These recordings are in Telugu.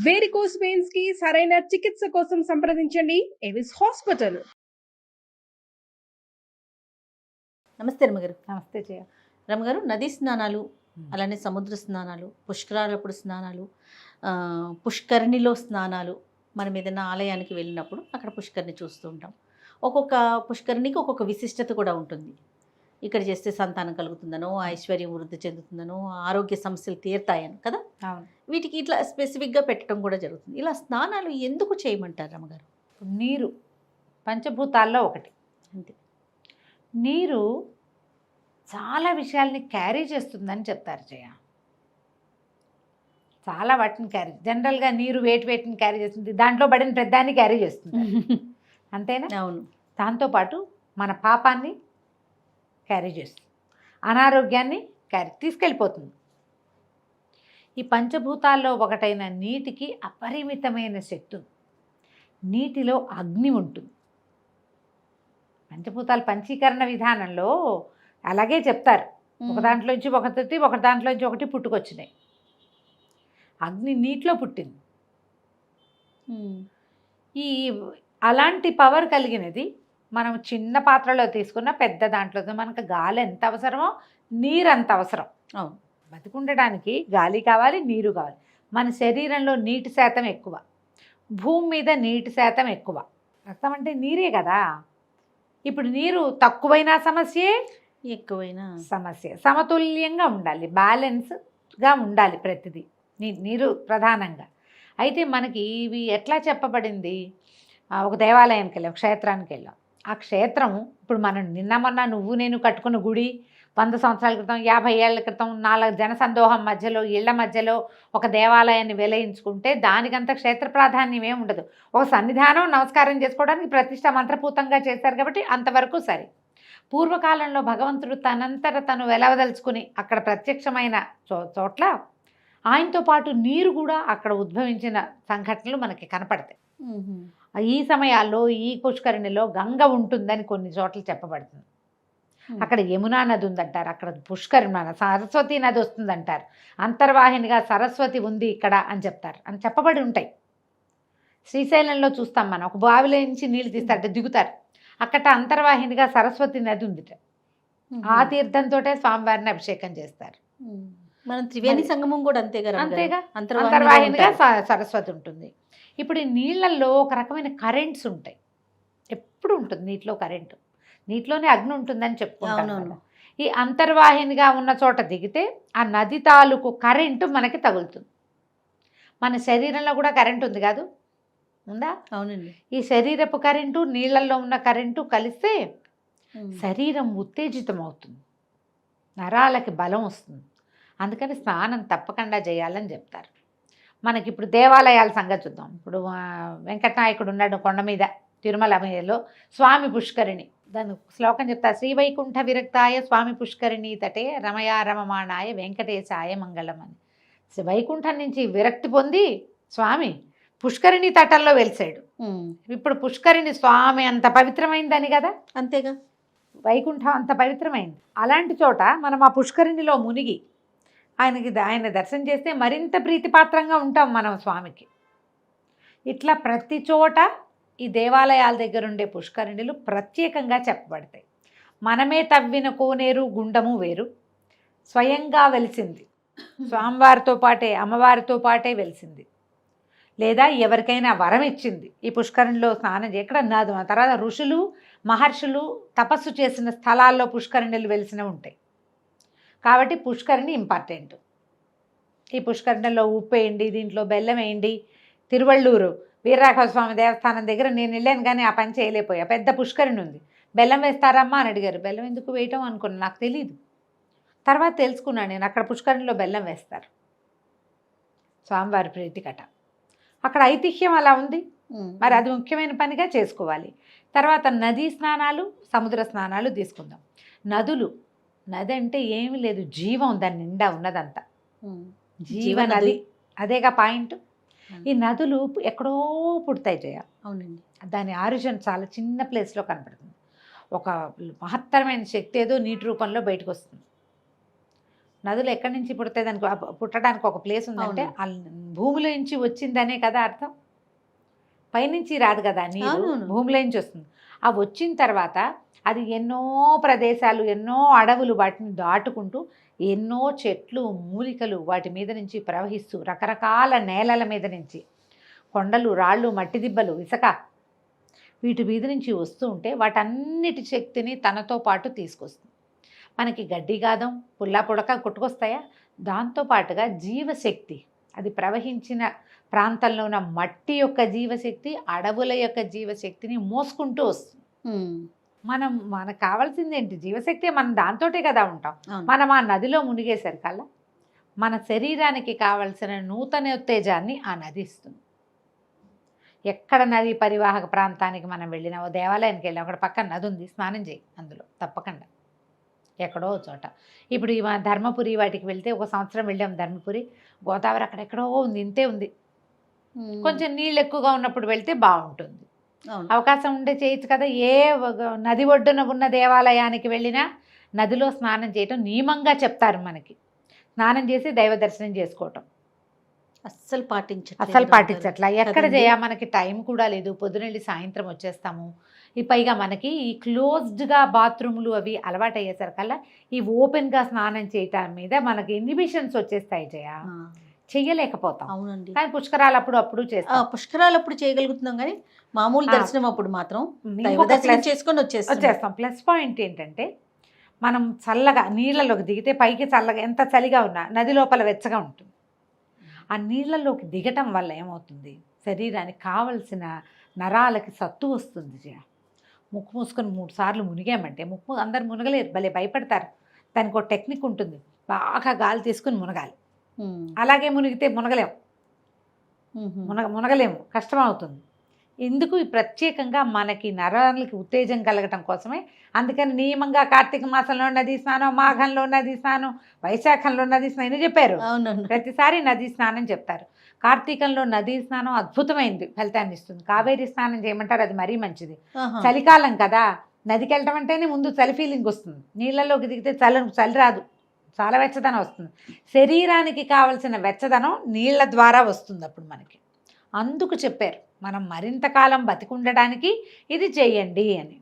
వేరికోస్ వెయిన్స్ కి సరైన చికిత్స కోసం సంప్రదించండి ఎవిస్ హాస్పిటల్. నమస్తే రమగారు. నమస్తే జయ. రమగారు, నదీ స్నానాలు, అలానే సముద్ర స్నానాలు, పుష్కరాలప్పుడు స్నానాలు, పుష్కరిణిలో స్నానాలు, మనం ఏదైనా ఆలయానికి వెళ్ళినప్పుడు అక్కడ పుష్కరిణి చూస్తూ ఉంటాం. ఒక్కొక్క పుష్కరిణికి ఒక్కొక్క విశిష్టత కూడా ఉంటుంది. ఇక్కడ చేస్తే సంతానం కలుగుతుందనో, ఐశ్వర్యం వృద్ధి చెందుతుందనో, ఆరోగ్య సమస్యలు తీరుతాయని కదా. వీటికి ఇట్లా స్పెసిఫిక్గా పెట్టడం కూడా జరుగుతుంది. ఇలా స్నానాలు ఎందుకు చేయమంటారు రమగారు? నీరు పంచభూతాల్లో ఒకటి. అంతే. నీరు చాలా విషయాల్ని క్యారీ చేస్తుందని చెప్తారు జయ. చాలా వాటిని క్యారీ, జనరల్గా నీరు వేటిని క్యారీ చేస్తుంది, దాంట్లో పడిన పెద్దాన్ని క్యారీ చేస్తుంది. అంతేనా? అవును. దాంతోపాటు మన పాపాన్ని క్యారీ చేస్తుంది, అనారోగ్యాన్ని తీసుకెళ్ళిపోతుంది. ఈ పంచభూతాల్లో ఒకటైన నీటికి అపరిమితమైన శక్తి ఉంది. నీటిలో అగ్ని ఉంటుంది. పంచభూతాల పంచీకరణ విధానంలో అలాగే చెప్తారు. ఒక దాంట్లోంచి ఒకటి, ఒక దాంట్లోంచి ఒకటి పుట్టుకొచ్చినాయి. అగ్ని నీటిలో పుట్టింది. ఈ అలాంటి పవర్ కలిగినది మనం చిన్న పాత్రలో తీసుకున్న పెద్ద దాంట్లో, మనకు గాలి ఎంత అవసరమో నీరు అంత అవసరం. అవును. బతికుండడానికి గాలి కావాలి, నీరు కావాలి. మన శరీరంలో నీటి శాతం ఎక్కువ, భూమి మీద నీటి శాతం ఎక్కువ. రక్తం అంటే నీరే కదా. ఇప్పుడు నీరు తక్కువైనా సమస్యే, ఎక్కువైనా సమస్య. సమతుల్యంగా ఉండాలి, బ్యాలెన్స్గా ఉండాలి ప్రతిదీ. నీరు ప్రధానంగా. అయితే మనకి ఇవి ఎట్లా చెప్పబడింది? ఒక దేవాలయానికి వెళ్ళాం, క్షేత్రానికి వెళ్ళాం. ఆ క్షేత్రం ఇప్పుడు మనం నిన్న మొన్న నువ్వు నేను కట్టుకున్న గుడి 100 సంవత్సరాల క్రితం, 50 ఏళ్ల క్రితం 4 జనసందోహం మధ్యలో, ఇళ్ల మధ్యలో ఒక దేవాలయాన్ని వెలయించుకుంటే దానికంత క్షేత్ర ప్రాధాన్యం ఏమి ఉండదు. ఒక సన్నిధానం నమస్కారం చేసుకోవడానికి ప్రతిష్ట మంత్రపూతంగా చేశారు కాబట్టి అంతవరకు సరే. పూర్వకాలంలో భగవంతుడు తనంతట తను వెలవదలుచుకుని అక్కడ ప్రత్యక్షమైన చోట్ల ఆయనతో పాటు నీరు కూడా అక్కడ ఉద్భవించిన సంఘటనలు మనకి కనపడతాయి. ఈ సమయాల్లో ఈ పుష్కరిణిలో గంగ ఉంటుందని కొన్ని చోట్ల చెప్పబడుతుంది. అక్కడ యమునా నది ఉందంటారు, అక్కడ పుష్కరిణి సరస్వతి నది వస్తుందంటారు, అంతర్వాహినిగా సరస్వతి ఉంది ఇక్కడ అని చెప్తారు, అని చెప్పబడి ఉంటాయి. శ్రీశైలంలో చూస్తాం మనం, ఒక బావిలో నుంచి నీళ్ళు తీస్తారంటే దిగుతారు, అక్కడ అంతర్వాహినిగా సరస్వతి నది ఉందిట. ఆ తీర్థంతో స్వామివారిని అభిషేకం చేస్తారు. మనం త్రివేణి సంగమం కూడా అంతేగా. అంతర్వాహినిగా సరస్వతి ఉంటుంది. ఇప్పుడు ఈ నీళ్ళల్లో ఒక రకమైన కరెంట్స్ ఉంటాయి, ఎప్పుడు ఉంటుంది నీటిలో కరెంటు. నీటిలోనే అగ్ని ఉంటుందని చెప్పుకుంటాను. ఈ అంతర్వాహినిగా ఉన్న చోట దిగితే ఆ నది తాలూకు కరెంటు మనకి తగులుతుంది. మన శరీరంలో కూడా కరెంటు ఉంది కాదు, ఉందా? అవునండి. ఈ శరీరపు కరెంటు నీళ్ళల్లో ఉన్న కరెంటు కలిస్తే శరీరం ఉత్తేజితం అవుతుంది, నరాలకి బలం వస్తుంది. అందుకని స్నానం తప్పకుండా చేయాలని చెప్తారు. మనకి ఇప్పుడు దేవాలయాల సంగతి చూద్దాం. ఇప్పుడు వెంకటనాయకుడు ఉన్నాడు కొండ మీద, తిరుమలలో స్వామి పుష్కరిణి. దాని శ్లోకం చెప్తారు, శ్రీవైకుంఠ విరక్తాయ స్వామి పుష్కరిణి తటే రమయా రమమాణాయ వెంకటేశాయ మంగళం అని. వైకుంఠం నుంచి విరక్తి పొంది స్వామి పుష్కరిణి తటంలో వెలిసాడు. ఇప్పుడు పుష్కరిణి స్వామి అంత పవిత్రమైందని కదా. అంతేగా, వైకుంఠం అంత పవిత్రమైంది. అలాంటి చోట మనం ఆ పుష్కరిణిలో మునిగి ఆయన దర్శనం చేస్తే మరింత ప్రీతిపాత్రంగా ఉంటాం మనం స్వామికి. ఇట్లా ప్రతి చోట ఈ దేవాలయాల దగ్గర ఉండే పుష్కరిణులు ప్రత్యేకంగా చెప్పబడతాయి. మనమే తవ్విన కోనేరు గుండము వేరు, స్వయంగా వెలిసింది స్వామివారితో పాటే అమ్మవారితో పాటే వెలిసింది, లేదా ఎవరికైనా వరం ఇచ్చింది ఈ పుష్కరిణిలో స్నానం ఎక్కడ నాదు. తర్వాత ఋషులు మహర్షులు తపస్సు చేసిన స్థలాల్లో పుష్కరిణులు వెలిసినవి ఉంటాయి. కాబట్టి పుష్కరిణి ఇంపార్టెంట్. ఈ పుష్కరిణిలో ఉప్పు వేయండి, దీంట్లో బెల్లం వేయండి. తిరువళ్ళూరు వీరరాఘవ స్వామి దేవస్థానం దగ్గర నేను వెళ్ళాను, కానీ ఆ పని చేయలేకపోయా. పెద్ద పుష్కరిణి ఉంది, బెల్లం వేస్తారమ్మా అని అడిగారు. బెల్లం ఎందుకు వేయటం అనుకున్నాను, నాకు తెలీదు. తర్వాత తెలుసుకున్నాను నేను, అక్కడ పుష్కరిణిలో బెల్లం వేస్తారు స్వామివారి ప్రీతికట. అక్కడ ఐతిహ్యం అలా ఉంది, మరి అది ముఖ్యమైన పనిగా చేసుకోవాలి. తర్వాత నదీ స్నానాలు, సముద్ర స్నానాలు తీసుకుందాం. నది అంటే ఏమీ లేదు, జీవం దాని నిండా ఉన్నదంతా జీవనది, అదేగా పాయింట్. ఈ నదులు ఎక్కడో పుడతాయి జయ. అవునండి. దాని ఆరిజిన్ చాలా చిన్న ప్లేస్లో కనపడుతుంది. ఒక మహత్తరమైన శక్తి ఏదో నీటి రూపంలో బయటకు వస్తుంది. నదులు ఎక్కడి నుంచి పుడతాయి, దానికి పుట్టడానికి ఒక ప్లేస్ ఉందంటే ఆ భూమిలో నుంచి వచ్చిందనే కదా అర్థం. పైనుంచి రాదు కదా నీరు, అవును. భూమిలో నుంచి వస్తుంది. ఆ వచ్చిన తర్వాత అది ఎన్నో ప్రదేశాలు, ఎన్నో అడవులు, వాటిని దాటుకుంటూ ఎన్నో చెట్లు, మూలికలు వాటి మీద నుంచి ప్రవహిస్తూ రకరకాల నేలల మీద నుంచి కొండలు, రాళ్ళు, మట్టి దిబ్బలు, ఇసుక వీటి మీద నుంచి వస్తూ ఉంటే వాటన్నిటి శక్తిని తనతో పాటు తీసుకొస్తుంది. మనకి గడ్డి గాదం, పుల్లా పుడక కొట్టుకొస్తాయా? దాంతోపాటుగా జీవశక్తి, అది ప్రవహించిన ప్రాంతంలో ఉన్న మట్టి యొక్క జీవశక్తి, అడవుల యొక్క జీవశక్తిని మోసుకుంటూ వస్తుంది. మనకు కావాల్సింది ఏంటి? జీవశక్తి. మనం దాంతోటే కదా ఉంటాం. మనం ఆ నదిలో మునిగేసరికల్లా మన శరీరానికి కావలసిన నూతన ఉత్తేజాన్ని ఆ నది ఇస్తుంది. ఎక్కడ నది పరివాహక ప్రాంతానికి మనం వెళ్ళినా, ఓ దేవాలయానికి వెళ్ళాం, అక్కడ పక్కన నది ఉంది, స్నానం చేయి అందులో తప్పకుండా, ఎక్కడో చోట. ఇప్పుడు ఈ ధర్మపురి వాటికి వెళ్తే, ఒక సంవత్సరం వెళ్ళాం ధర్మపురి, గోదావరి అక్కడెక్కడో ఉంది, ఇంతే ఉంది. కొంచెం నీళ్ళు ఎక్కువగా ఉన్నప్పుడు వెళ్తే బాగుంటుంది. అవకాశం ఉంటే చేయొచ్చు కదా. ఏ నది ఒడ్డున ఉన్న దేవాలయానికి వెళ్ళినా నదిలో స్నానం చేయటం నియమంగా చెప్తారు మనకి. స్నానం చేసి దైవ దర్శనం చేసుకోవటం అస్సలు పాటించట్లా. ఎక్కడ చేయ, మనకి టైం కూడా లేదు. పొద్దునెళ్ళి సాయంత్రం వచ్చేస్తాము. ఈ పైగా మనకి ఈ క్లోజ్డ్గా బాత్రూములు అవి అలవాటు అయ్యేసరికల్లా ఈ ఓపెన్గా స్నానం చేయటం మీద మనకి ఇన్హిబిషన్స్ వచ్చేస్తాయి. చెయ్యలేకపోతాం. అవునండి. కానీ పుష్కరాలు అప్పుడు చేస్తాం. పుష్కరాలు అప్పుడు చేయగలుగుతున్నాం, కానీ మామూలు దర్శనం అప్పుడు మాత్రం చేసుకొని వచ్చేస్తాం. ప్లస్ పాయింట్ ఏంటంటే, మనం చల్లగా నీళ్ళలోకి దిగితే పైకి చల్లగా, ఎంత చలిగా ఉన్నా నది లోపల వెచ్చగా ఉంటుంది. ఆ నీళ్ళలోకి దిగటం వల్ల ఏమవుతుంది, శరీరానికి కావలసిన నరాలకి సత్తు వస్తుంది. ముక్కు మూసుకొని 3 సార్లు మునిగామంటే, ముక్కు అందరు మునగలేరు, భలే భయపడతారు. దానికి ఒక టెక్నిక్ ఉంటుంది, బాగా గాలి తీసుకుని మునగాలి. అలాగే మునిగితే మునగలేము, కష్టం అవుతుంది. ఎందుకు? ప్రత్యేకంగా మనకి నరాలకి ఉత్తేజం కలగటం కోసమే. అందుకని నియమంగా కార్తీక మాసంలో నదీ స్నానం, మాఘంలో నదీ స్నానం, వైశాఖంలో నదీ స్నానం చెప్పారు. ప్రతిసారి నదీ స్నానం చెప్తారు. కార్తీకంలో నదీ స్నానం అద్భుతమైంది ఫలితాన్ని ఇస్తుంది. కావేరీ స్నానం చేయమంటారు, అది మరీ మంచిది. చలికాలం కదా, నదికి వెళ్ళటం అంటేనే ముందు చలి ఫీలింగ్ వస్తుంది. నీళ్ళలోకి దిగితే చలి రాదు, చాలా వెచ్చదనం వస్తుంది. శరీరానికి కావలసిన వెచ్చదనం నీళ్ళ ద్వారా వస్తుంది అప్పుడు మనకి. అందుకు చెప్పారు మనం మరింత కాలం బతికుండడానికి ఇది చేయండి అని.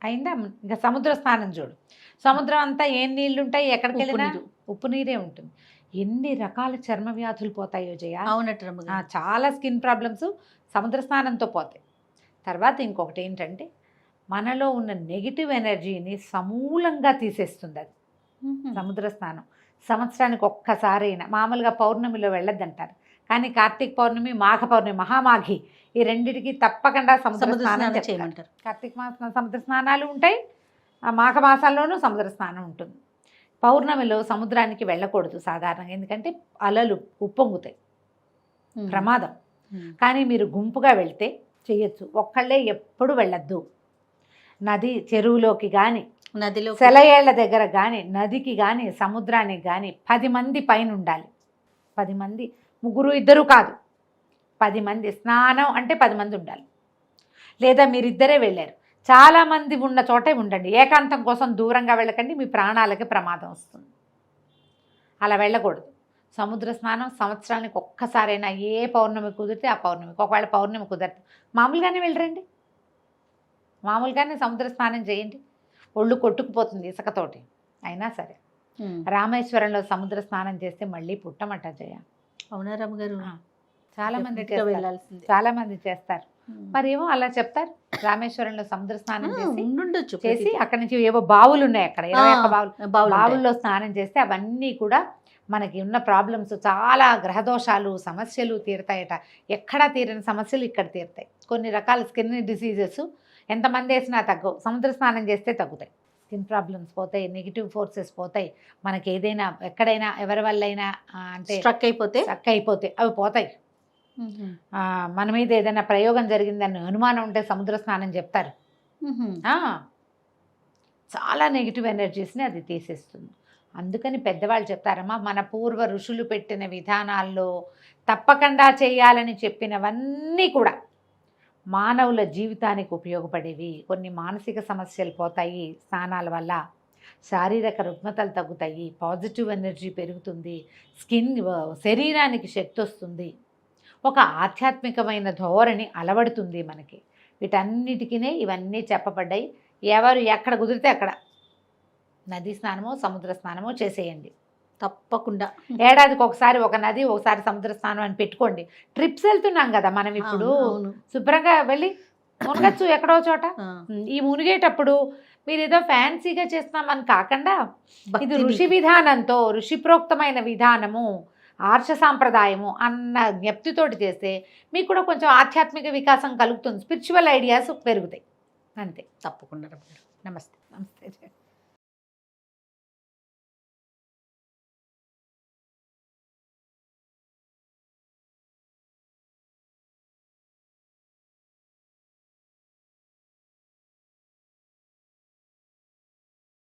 అయిందా? ఇంకా సముద్ర స్నానం చూడు, సముద్రం అంతా ఏం నీళ్ళు ఉంటాయి, ఎక్కడికి వెళ్ళినా ఉప్పు నీరే ఉంటుంది. ఎన్ని రకాల చర్మ వ్యాధులు పోతాయో చాలా స్కిన్ ప్రాబ్లమ్స్ సముద్ర స్నానంతో పోతాయి. తర్వాత ఇంకొకటి ఏంటంటే, మనలో ఉన్న నెగిటివ్ ఎనర్జీని సమూలంగా తీసేస్తుంది అది సముద్ర స్నానం. సంవత్సరానికి ఒక్కసారైనా, మామూలుగా పౌర్ణమిలో వెళ్ళొద్దంటారు, కానీ కార్తీక పౌర్ణమి, మాఘ పౌర్ణమి, మహామాఘి, ఈ రెండిటికి తప్పకుండా సముద్ర స్నానం చేయమంటారు. కార్తీక మాసం సముద్ర స్నానాలు ఉంటాయి, మాఘ మాసాల్లోనూ సముద్ర స్నానం ఉంటుంది. పౌర్ణమిలో సముద్రానికి వెళ్ళకూడదు సాధారణంగా, ఎందుకంటే అలలు ఉప్పొంగుతాయి, ప్రమాదం. కానీ మీరు గుంపుగా వెళ్తే చేయొచ్చు. ఒక్కళ్ళే ఎప్పుడు వెళ్ళొద్దు. నది చెరువులోకి కానీ, నదిలో సెలయేళ్ల దగ్గర కానీ, నదికి కానీ, సముద్రానికి కానీ 10 మంది పైన ఉండాలి. 10 మంది, 3, 2 కాదు, 10 మంది. స్నానం అంటే 10 మంది ఉండాలి. లేదా మీరిద్దరే వెళ్ళారు, చాలామంది ఉన్న చోటే ఉండండి. ఏకాంతం కోసం దూరంగా వెళ్ళకండి, మీ ప్రాణాలకి ప్రమాదం వస్తుంది. అలా వెళ్ళకూడదు. సముద్ర స్నానం సంవత్సరానికి ఒక్కసారైనా, ఏ పౌర్ణమి కుదిరితే ఆ పౌర్ణమికి. ఒకవేళ పౌర్ణమి కుదిరితే మామూలుగానే వెళ్ళరండి, మామూలుగానే సముద్ర స్నానం చేయండి. ఒళ్ళు కొట్టుకుపోతుంది ఇసుకతోటి, అయినా సరే. రామేశ్వరంలో సముద్ర స్నానం చేస్తే మళ్ళీ పుట్టమట జయ. అవునా రమ్మగారు? చాలా మంది చేస్తారు. మరేమో అలా చెప్తారు. రామేశ్వరంలో సముద్ర స్నానం చేసి అక్కడి నుంచి ఏవో బావులు ఉన్నాయి, అక్కడ 21 బావుల్లో స్నానం చేస్తే అవన్నీ కూడా మనకి ఉన్న ప్రాబ్లమ్స్, చాలా గ్రహదోషాలు, సమస్యలు తీరుతాయట. ఎక్కడా తీరని సమస్యలు ఇక్కడ తీరుతాయి. కొన్ని రకాల స్కిన్ డిసీజెస్ ఎంతమంది వేసినా తగ్గవు, సముద్ర స్నానం చేస్తే తగ్గుతాయి. స్కిన్ ప్రాబ్లమ్స్ పోతాయి, నెగిటివ్ ఫోర్సెస్ పోతాయి. మనకి ఏదైనా ఎక్కడైనా ఎవరి వల్ల అయినా అంటే స్ట్రక్ అయిపోతే అవి పోతాయి. మన మీద ఏదైనా ప్రయోగం జరిగిందని అనుమానం ఉంటే సముద్ర స్నానం చెప్తారు. చాలా నెగిటివ్ ఎనర్జీస్ని అది తీసేస్తుంది. అందుకని పెద్దవాళ్ళు చెప్తారమ్మా, మన పూర్వ ఋషులు పెట్టిన విధానాల్లో తప్పకుండా చేయాలని చెప్పినవన్నీ కూడా మానవుల జీవితానికి ఉపయోగపడేవి. కొన్ని మానసిక సమస్యలు పోతాయి స్నానాల వల్ల. శారీరక రుగ్మతలు తగ్గుతాయి, పాజిటివ్ ఎనర్జీ పెరుగుతుంది, స్కిన్ శరీరానికి శక్తి వస్తుంది, ఒక ఆధ్యాత్మికమైన ధోరణి అలవడుతుంది మనకి. వీటన్నిటికీ ఇవన్నీ చెప్పబడ్డాయి. ఎవరు ఎక్కడ కుదిరితే అక్కడ నదీ స్నానమో సముద్ర స్నానమో చేసేయండి. తప్పకుండా ఏడాదికి ఒకసారి ఒక నది ఒకసారి సముద్ర స్నానం అని పెట్టుకోండి. ట్రిప్స్ వెళ్తున్నాం కదా మనం ఇప్పుడు, అవును. శుభ్రంగా వెళ్ళి మునగచ్చు ఎక్కడో చోట. ఆ, ఈ మునిగేటప్పుడు మీరు ఏదో ఫ్యాన్సీగా చేస్తున్నామని కాకుండా ఇది భక్తిని. ఋషి విధానంతో, ఋషిప్రోక్తమైన విధానము, ఆర్ష సాంప్రదాయము అన్న జ్ఞప్తితోటి చేస్తే మీకు కూడా కొంచెం ఆధ్యాత్మిక వికాసం కలుగుతుంది, స్పిరిచువల్ ఐడియాస్ పెరుగుతాయి. అంతే. తప్పకుండా రమ్య గారు. నమస్తే. నమస్తే.